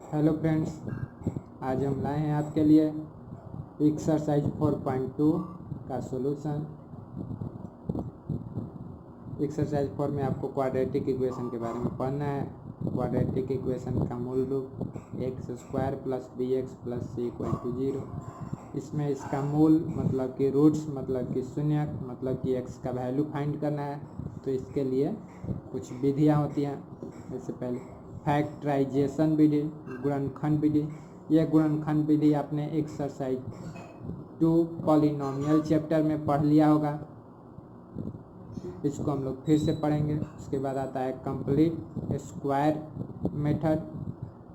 Hello friends, आज हम लाए हैं आपके लिए एक्सरसाइज 4.2 का सॉल्यूशन। एक्सरसाइज 4 में आपको क्वाड्रेटिक इक्वेशन के बारे में पढ़ना है। क्वाड्रेटिक इक्वेशन का मूल रूप x square plus B x plus c equal to 0। इसमें इसका मूल मतलब कि रूट्स मतलब कि शून्यक मतलब कि एक्स का वैल्यू फाइंड करना है। तो इसके लिए कुछ विधियाँ होती हैं। इससे पहले फैक्टराइजेशन विधि, गुणनखंड विधि। यह गुणनखंड विधि आपने एक्सरसाइज 2 पॉलिनोमियल चैप्टर में पढ़ लिया होगा। इसको हम लोग फिर से पढ़ेंगे। उसके बाद आता है कंप्लीट स्क्वायर मेथड,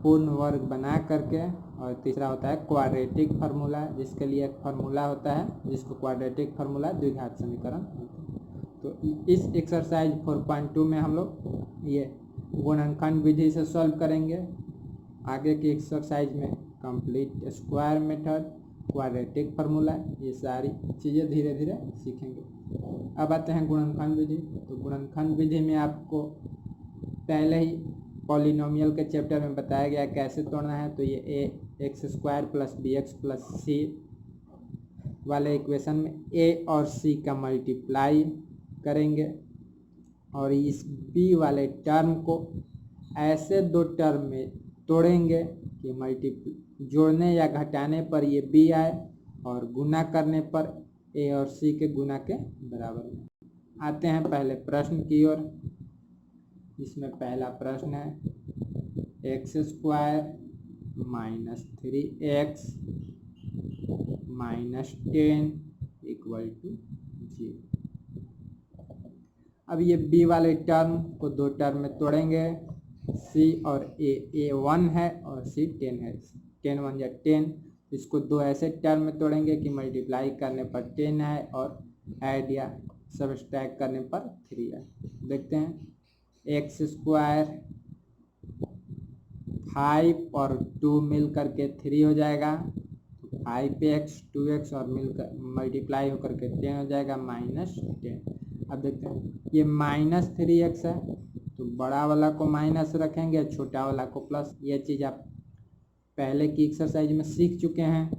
पूर्ण वर्ग बना करके। और तीसरा होता है क्वाड्रेटिक फार्मूला, जिसके लिए एक फार्मूला होता है जिसको क्वाड्रेटिक फार्मूला द्विघात समीकरण। तो इस एक्सरसाइज 4.2 में हम लोग ये गुणनखंड विधि से सॉल्व करेंगे। आगे की एक्सरसाइज में complete square method, quadratic formula, ये सारी चीज़ें धीरे धीरे सीखेंगे। अब आते हैं गुणनखंड विधि। तो गुणनखंड विधि में आपको पहले ही पॉलिनोमियल के चैप्टर में बताया गया कैसे तोड़ना है। तो ये A X square plus B x plus C वाले इक्वेशन में ए और सी का मल्टीप्लाई करेंगे और इस बी वाले टर्म को ऐसे दो टर्म में तोड़ेंगे कि जोड़ने या घटाने पर ये बी आए और गुना करने पर ए और सी के गुना के बराबर में। आते हैं पहले प्रश्न की ओर। इसमें पहला प्रश्न है x square minus 3x minus 10 equal to 0। अब ये b वाले टर्म को दो टर्म में तोड़ेंगे, c और a 1 है और c 10 है। 10 1 या 10। इसको दो ऐसे टर्म में तोड़ेंगे कि मल्टीप्लाई करने पर 10 आए और ऐड या सबट्रैक्ट करने पर 3 आए। देखते हैं एक्स स्क्वायर 5 और 2 मिल करके 3 हो जाएगा। 5x 2x और मिलकर मल्टीप्लाई होकर के 10 हो जाएगा माइनस 10। अब देखते हैं ये माइनस 3x है तो बड़ा वाला को माइनस रखेंगे, छोटा वाला को प्लस। ये चीज़ आप पहले की एक्सरसाइज में सीख चुके हैं,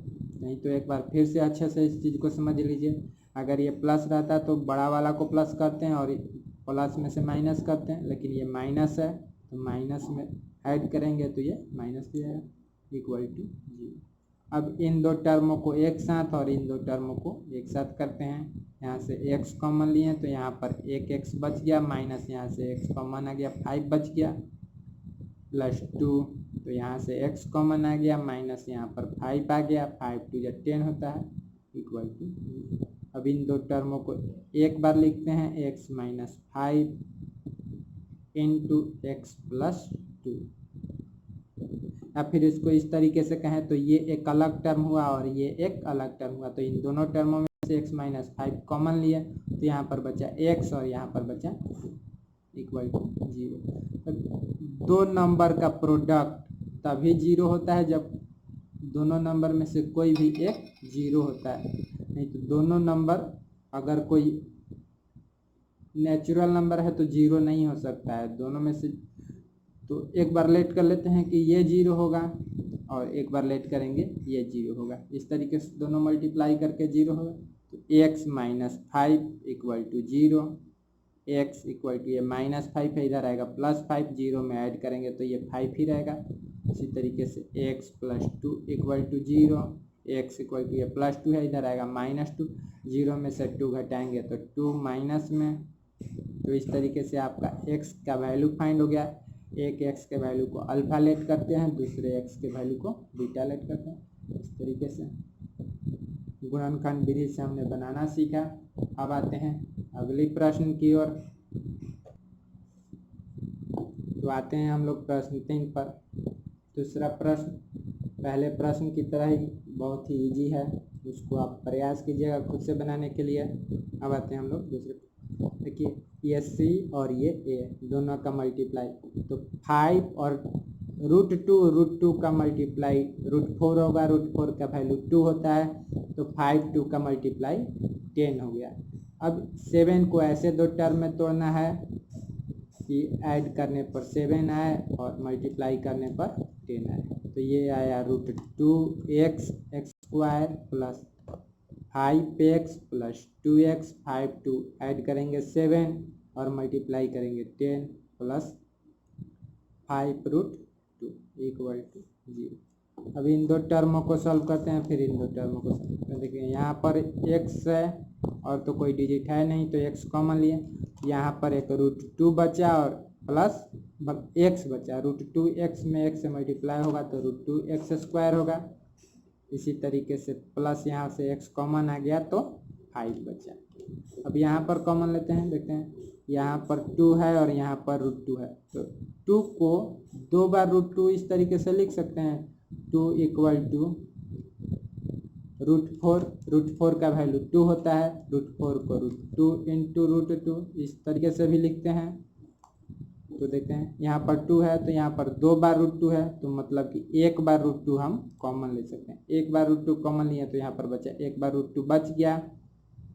नहीं तो एक बार फिर से अच्छे से इस चीज़ को समझ लीजिए। अगर ये प्लस रहता तो बड़ा वाला को प्लस करते हैं और प्लस में से माइनस करते हैं, लेकिन ये माइनस है तो माइनस में ऐड करेंगे तो ये माइनस भी है इक्वल टू 0। अब इन दो टर्मों को एक साथ और इन दो टर्मों को एक साथ करते हैं। यहाँ से x कॉमन लिए तो यहाँ पर एक x बच गया, माइनस यहाँ से x कॉमन आ गया 5 बच गया, प्लस 2 तो यहाँ से x कॉमन आ गया, माइनस यहाँ पर 5 आ गया, 5 2 या 10 होता है इक्वल टू। अब इन दो टर्मों को एक बार लिखते हैं x minus 5 into x plus 2। या फिर इसको इस तरीके से कहें तो ये एक अलग टर्म हुआ और ये एक अलग टर्म हुआ। तो इन दोनों टर्मों में से x माइनस 5 कॉमन लिए तो यहाँ पर बचा x और यहाँ पर बचा इक्वल टू 0। दो नंबर का प्रोडक्ट तभी 0 होता है जब दोनों नंबर में से कोई भी एक 0 होता है। नहीं तो दोनों नंबर अगर कोई नेचुरल नंबर है तो 0 नहीं हो सकता है दोनों में से। तो एक बार लेट कर लेते हैं कि ये 0 होगा और एक बार लेट करेंगे ये 0 होगा। इस तरीके से दोनों मल्टीप्लाई करके 0 होगा। तो x minus 5 equal to 0, x equal to ये माइनस 5 है, इधर आएगा प्लस 5, 0 में ऐड करेंगे तो ये 5 ही रहेगा। इसी तरीके से x plus 2 equal to 0, x equal to ये प्लस 2 है, इधर आएगा माइनस 2, 0 में से 2 घटाएंगे तो 2 माइनस में। तो इस तरीके से आपका x का वैल्यू फाइंड हो गया। एक x के वैल्यू को अल्फा लेट करते हैं, दूसरे x के वैल्यू को बीटा लेट करते हैं। इस तरीके से गुणनखंड विधि से हमने बनाना सीखा। अब आते हैं अगली प्रश्न की ओर। तो आते हैं हम लोग प्रश्न 3 पर। दूसरा प्रश्न पहले प्रश्न की तरह ही बहुत ही इजी है, उसको आप प्रयास कीजिएगा खुद से बनाने के लिए। अब आते हैं हम लोग दूसरे। देखिए ये c और ये a दोनों का मल्टीप्लाई, तो 5 और √2 का मल्टीप्लाई √4 होगा। √4 का वैल्यू 2 होता है तो 5 2 का मल्टीप्लाई 10 हो गया। अब 7 को ऐसे दो टर्म में तोड़ना है कि ऐड करने पर 7 आए और मल्टीप्लाई करने पर 10 आए। तो ये आया √2x x² plus 5x plus 2x 5 2 add करेंगे 7 और मल्टीप्लाई करेंगे 10 प्लस 5√2 इक्वल टू 0। अब इन दो टर्मों को सॉल्व करते हैं, फिर इन दो टर्मों को सॉल्व करते हैं। देखिए यहाँ पर x है और तो कोई डिजिट है नहीं तो x कॉमन लिए, यहाँ पर एक √2 बचा और प्लस x बचा, √2x में x से मल्टीप्लाई होगा तो √2x² होगा। इसी तरीके से प्लस यहाँ से x कॉमन आ गया तो 5 बचा। अब यहाँ पर कॉमन लेते हैं, देखते हैं यहाँ पर 2 है और यहाँ पर √2 है, तो 2 को 2 बार √2 इस तरीके से लिख सकते हैं, 2 इक्वल टू √4 का वैल्यू 2 होता है, √4 को √2 इंटू √2 इस तरीके से भी लिखते हैं। तो देखते हैं यहाँ पर 2 है तो यहाँ पर 2 बार √2 है, तो मतलब कि 1 बार √2 हम कॉमन ले सकते हैं। 1 बार √2 कॉमन लिया तो यहाँ पर बचा 1 बार √2 बच गया,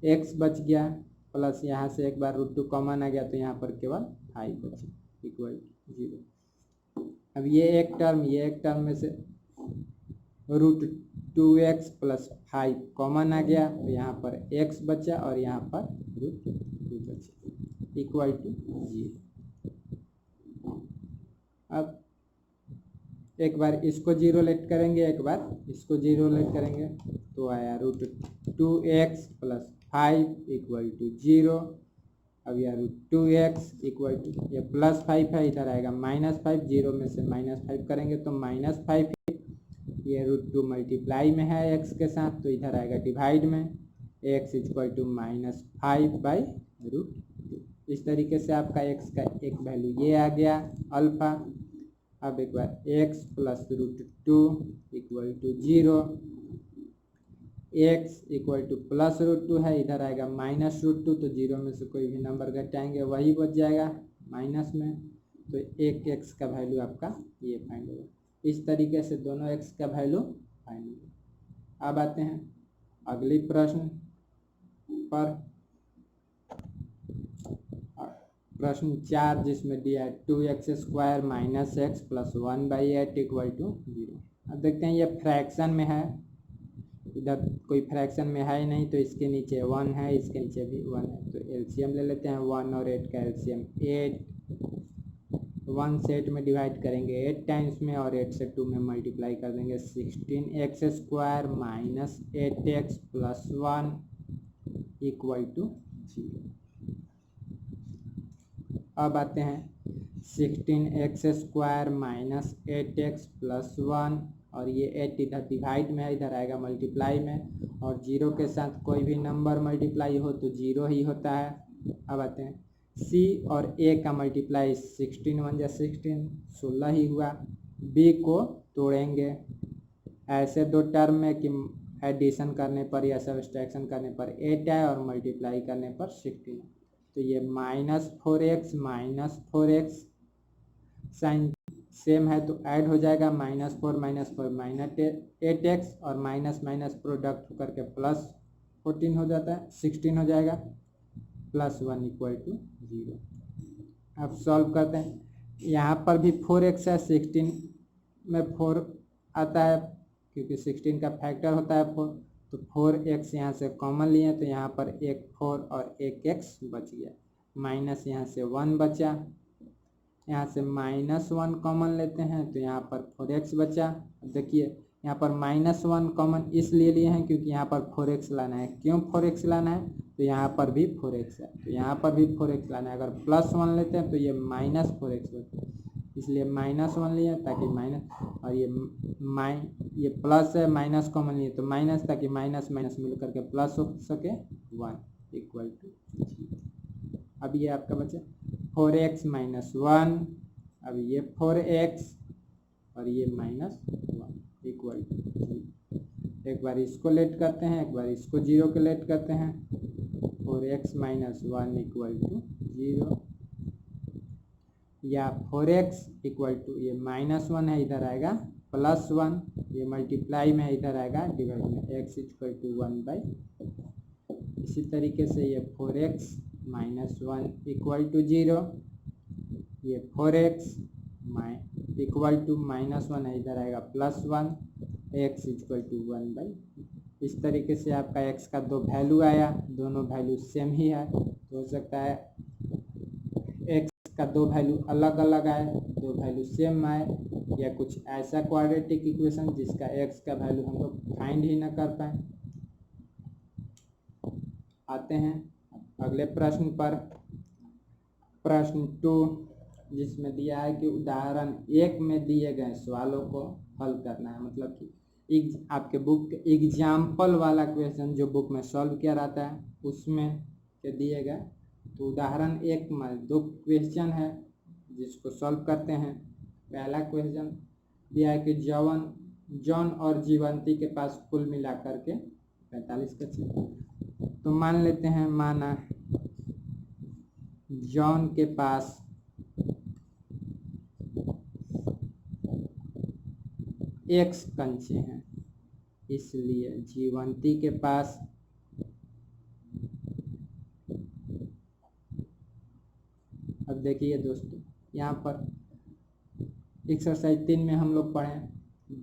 x बच गया, प्लस यहाँ से 1 बार √2 कॉमन आ गया तो यहाँ पर केवल 5 बचा इक्वल टू 0। अब ये एक टर्म में से √2x प्लस 5 कॉमन आ गया तो यहाँ पर x बचा और यहाँ पर √2 बचा इक्वल टू 0। अब एक बार इसको 0 लेट करेंगे, एक बार इसको 0 लेट करेंगे तो आया √2x प्लस 5 इक्वल टू 0। अब यह √2x इक्वल टू ये प्लस 5 है, इधर आएगा -5, 0 में से -5 करेंगे तो -5, ये √2 मल्टीप्लाई में है x के साथ तो इधर आएगा डिवाइड में, x इक्वल टू -5/√2। इस तरीके से आपका x का एक वैल्यू ये आ गया अल्फा। अब एक बार x plus √2 equal to 0, x equal to plus √2 है, इधर आएगा -√2 तो 0 में से कोई भी नंबर घटाएंगे वही बच जाएगा माइनस में, तो एक x का वैल्यू आपका ये फाइंड होगा। इस तरीके से दोनों x का वैल्यू फाइंड होगा। अब आते हैं अगली प्रश्न पर, प्रश्न 4 जिसमें दिया है 2x² minus x plus 1/8 equal to 0। अब देखते हैं ये फ्रैक्शन में है, इधर कोई फ्रैक्शन में है ही नहीं तो इसके नीचे 1 है, इसके नीचे भी 1 है, तो एलसीएम ले लेते हैं। 1 और 8 का एलसीएम 8, 1 से 8 में डिवाइड करेंगे 8 टाइम्स में और 8 से 2 में मल्टीप्लाई कर देंगे, 16x² minus 8x plus 1 equal to 0। अब आते हैं 16x² माइनस 8x प्लस 1 और ये 8 इधर डिवाइड में है, इधर आएगा मल्टीप्लाई में, और 0 के साथ कोई भी नंबर मल्टीप्लाई हो तो 0 ही होता है। अब आते हैं c और a का मल्टीप्लाई 16 1 जा 16, 16 ही हुआ। b को तोड़ेंगे ऐसे दो टर्म में कि एडिशन करने पर या सब्सट्रैक्शन करने पर 8 है और मल्टीप्लाई करने पर 16, तो ये -4x साइन सेम है तो ऐड हो जाएगा, -4 -8x और माइनस प्रोडक्ट होकर के प्लस 14 हो जाता है, 16 हो जाएगा, प्लस 1 इक्वल टू 0। अब सॉल्व करते हैं, यहाँ पर भी 4x है, 16 में 4 आता है क्योंकि 16 का फैक्टर होता है 4, तो 4x यहाँ से कॉमन लिए तो यहाँ पर एक 4 और एक x बच गया, माइनस यहाँ से 1 बचा, यहाँ से -1 कॉमन लेते हैं तो यहाँ पर 4x बचा। देखिए यहाँ पर -1 कॉमन इसलिए लिए हैं क्योंकि यहाँ पर 4x लाना है। क्यों 4x लाना है, तो यहाँ पर भी 4x है तो यहाँ पर भी 4x लाना है। अगर +1 लेते हैं तो ये -4x बचता है, इसलिए -1 लिए ताकि माइनस, और ये प्लस है, माइनस कॉमन लिए तो माइनस, ताकि माइनस मिल करके प्लस हो सके 1 इक्वल टू 0। अब ये आपका बचा 4x - 1, अब ये 4x और ये -1 इक्वल टू 0। एक बार इसको लेट करते हैं, एक बार इसको 0 के लेट करते हैं, 4x - 1 इक्वल टू 0, या 4x इक्वल टू ये -1 है, इधर आएगा +1, ये मल्टीप्लाई में है, इधर आएगा डिवाइड में, x इक्वल टू 1/। इसी तरीके से ये 4x - 1 इक्वल टू 0, ये 4x इक्वल टू -1 है, इधर आएगा +1, x इक्वल टू 1/। इस तरीके से आपका x का दो वैल्यू आया, दोनों वैल्यू सेम ही है, तो हो सकता है x का दो वैल्यू अलग अलग आए, दो वैल्यू सेम आए, या कुछ ऐसा क्वाड्रेटिक इक्वेशन जिसका x का वैल्यू हम लोग फाइंड ही ना कर पाए। आते हैं अगले प्रश्न पर, प्रश्न 2, जिसमें दिया है कि उदाहरण 1 में दिए गए सवालों को हल करना है। मतलब कि आपके बुक एग्जाम्पल वाला क्वेश्चन जो बुक में सॉल्व किया रहता है उसमें के दिए गए। तो उदाहरण 1 में 2 क्वेश्चन है जिसको सॉल्व करते हैं। पहला क्वेश्चन दिया है कि जॉन और जीवंती के पास कुल मिलाकर के 45 कच्चे। तो मान लेते हैं, माना जॉन के पास x कंचे हैं, इसलिए जीवंती के पास अब देखिए दोस्तों, यहाँ पर एक्सरसाइज 3 में हम लोग पढ़े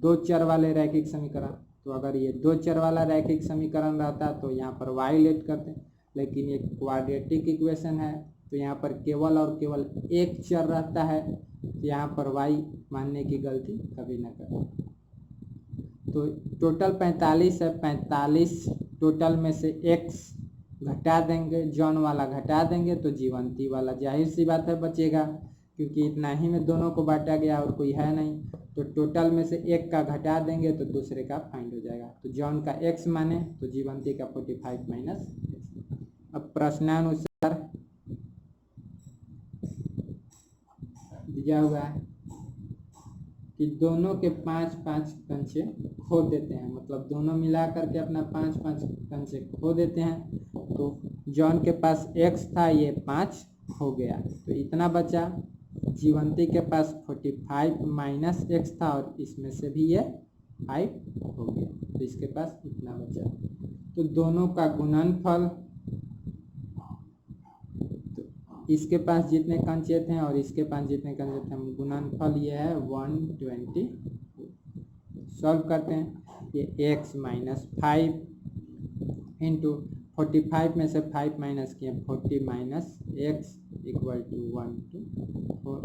2 चर वाले रैखिक समीकरण। तो अगर ये 2 चर वाला रैखिक समीकरण रहता तो यहाँ पर y लेट करते, लेकिन ये क्वाड्रेटिक इक्वेशन है तो यहाँ पर केवल और केवल एक चर रहता है, तो यहाँ पर y मानने की गलती कभी ना करें। तो टोटल 45 है, 45 टोटल में से x घटा देंगे, जॉन वाला घटा देंगे तो जीवंती वाला जाहिर सी बात है बचेगा, क्योंकि इतना ही में दोनों को बांटा गया और कोई है नहीं। तो टोटल में से एक का घटा देंगे तो दूसरे का फाइंड हो जाएगा। तो जॉन का x माने तो जीवंती का 45 माइनस x। अब प्रश्नानुसार दिया हुआ है कि दोनों के 5-5 कंचे खो देते हैं, मतलब दोनों मिला करके अपना 5-5 कंचे खो देते हैं। तो जॉन के पास x था, ये 5 हो गया, तो इतना बचा। जीवंती के पास 45 माइनस x था और इसमें से भी ये 5 हो गया, तो इसके पास इतना बचा। तो दोनों का गुणनफल, इसके पास जितने कंचे थे और इसके पास जितने कंचे थे, गुणनफल ये है 120। सॉल्व करते हैं, ये x माइनस 5 इंटू 45 में से 5 माइनस किए 40 minus x equal to 1 to 4।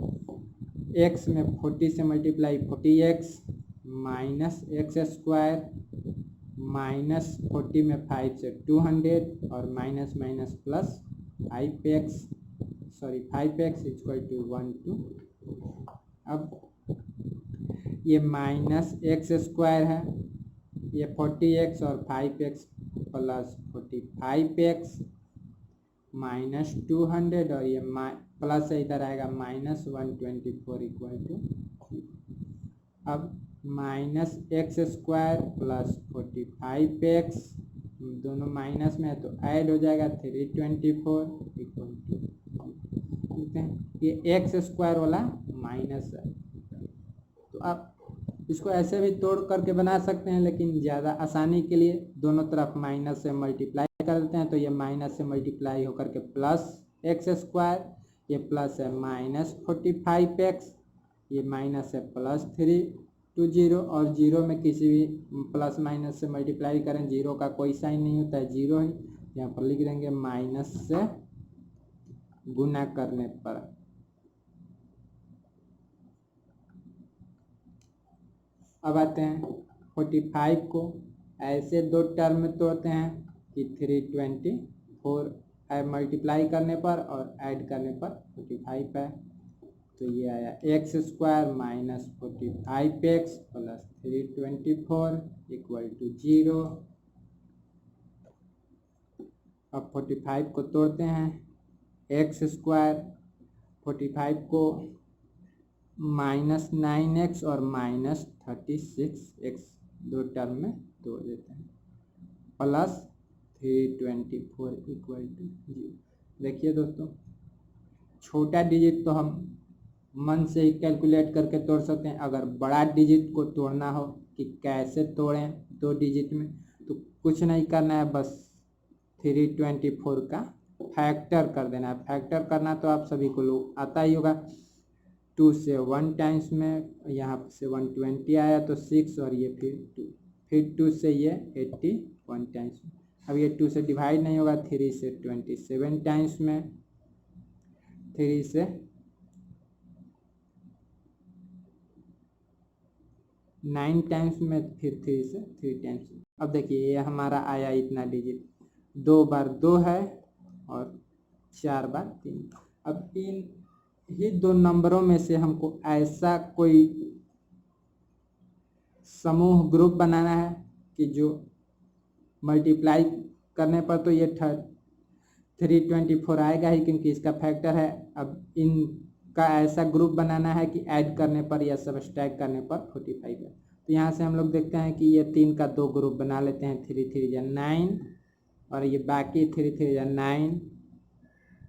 x में 40 से multiply 40x minus x square minus 40 में 5 से 200 और minus minus plus 5x equal to 1 to। अब ये माइनस एक्स स्क्वायर है, ये 40x और 5x प्लस 45x माइनस 200 और ये प्लस से इधर आएगा माइनस 124 इक्वल टू। अब minus x square plus 45x दोनों माइनस में है तो ऐड हो जाएगा 324 इक्वल टू। ये एक्स स्क्वायर वाला माइनस है, तो आप इसको ऐसे भी तोड़ करके बना सकते हैं, लेकिन ज़्यादा आसानी के लिए दोनों तरफ माइनस से मल्टीप्लाई कर देते हैं। तो ये माइनस से मल्टीप्लाई होकर के प्लस एक्स स्क्वायर, ये प्लस है माइनस 45x, ये माइनस है प्लस 320 और जीरो में किसी भी प्लस माइनस से मल्टीप्लाई करें, जीरो का कोई साइन नहीं होता है, जीरो ही। यहाँ पर लिख देंगे माइनस से गुना करने पर। अब आते हैं 45 को ऐसे दो टर्म में तोड़ते हैं कि 324 मल्टीप्लाई करने पर और ऐड करने पर 45 है। तो ये आया x square minus 45x plus 324 equal to 0। अब 45 को तोड़ते हैं, एक्स स्क्वायर 45 को माइनस 9x और माइनस 36x दो टर्म में तोड़ देते हैं, प्लस 324 इक्वल टू 0। देखिए दोस्तों, छोटा डिजिट तो हम मन से ही कैलकुलेट करके तोड़ सकते हैं। अगर बड़ा डिजिट को तोड़ना हो कि कैसे तोड़ें दो डिजिट में, तो कुछ नहीं करना है, बस 324 का फैक्टर कर देना है। फैक्टर करना तो आप सभी को लोग आता ही होगा। 2 से 1 टाइम्स में, यहाँ से 120 आया तो 6 और ये फिर 2, फिर 2 से ये 81 टाइम्स में। अब ये 2 से डिवाइड नहीं होगा, 3 से 27 टाइम्स में, 3 से 9 टाइम्स में, फिर 3 से 3 टाइम्स। अब देखिए ये हमारा आया इतना डिजिट, 2 बार 2 है और 4 बार 3। अब इन ही दो नंबरों में से हमको ऐसा कोई समूह ग्रुप बनाना है कि जो मल्टीप्लाई करने पर तो ये 324 आएगा ही, क्योंकि इसका फैक्टर है। अब इनका ऐसा ग्रुप बनाना है कि ऐड करने पर या सब्सट्रैक्ट करने पर 45 है। तो यहाँ से हम लोग देखते हैं कि ये 3 का 2 ग्रुप बना लेते हैं, 3 3 जा 9 और ये बाकी 3 3 जा 9,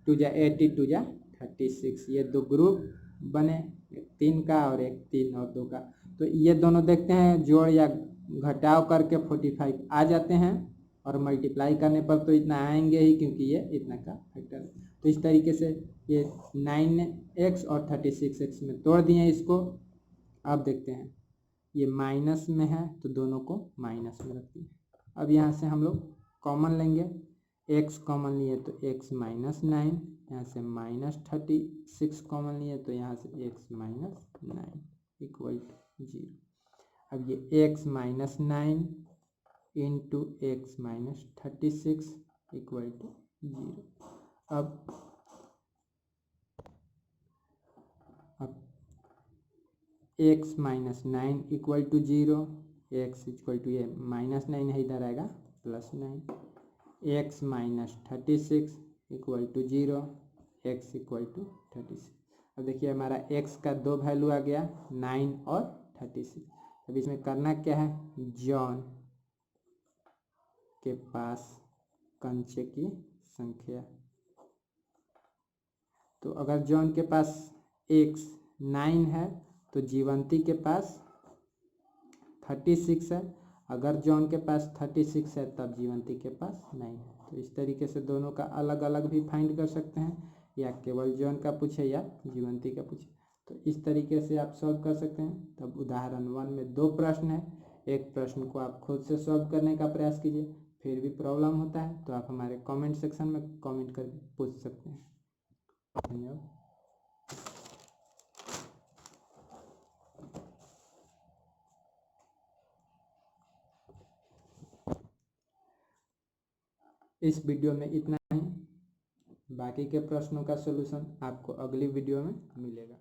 2 जा 80, 2 जा 36, ये 2 ग्रुप बने, एक 3 का और एक 3 और 2 का। तो ये दोनों देखते हैं जोड़ या घटाव करके 45 आ जाते हैं, और मल्टीप्लाई करने पर तो इतना आएंगे ही, क्योंकि ये इतना का फैक्टर है। तो इस तरीके से ये 9x और 36x में तोड़ दिए इसको। अब देखते हैं ये माइनस में है तो दोनों को माइनस में रखते हैं। अब यहाँ से हम लोग कॉमन लेंगे, x कॉमन लिए तो x माइनस 9, यहाँ से माइनस 36 कॉमन लिए तो यहाँ से x माइनस 9 इक्वल टू 0। अब ये x minus 9 into x minus 36 equal to 0। अब x minus 9 equal to 0, x equal to ये माइनस 9 है, इधर आएगा plus 9, x minus 36 equal to 0, x equal to 36। अब देखिए हमारा x का 2 वैल्यू आ गया, 9 और 36। अब इसमें करना क्या है, जॉन के पास कंचे की संख्या। तो अगर जॉन के पास x 9 है तो जीवंती के पास 36 है। अगर जॉन के पास 36 है तब जीवंती के पास 9 है। तो इस तरीके से दोनों का अलग अलग भी फाइंड कर सकते हैं, या केवल जॉन का पूछे या जीवंती का पूछे। तो इस तरीके से आप सॉल्व कर सकते हैं। तब उदाहरण 1 में 2 प्रश्न है, एक प्रश्न को आप खुद से सॉल्व करने का प्रयास कीजिए, फिर भी प्रॉब्लम होता है तो आप हमारे कमेंट सेक्शन में कमेंट करके पूछ सकते हैं। धन्यवाद। इस वीडियो में इतना ही, बाकी के प्रश्नों का सलूशन आपको अगली वीडियो में मिलेगा।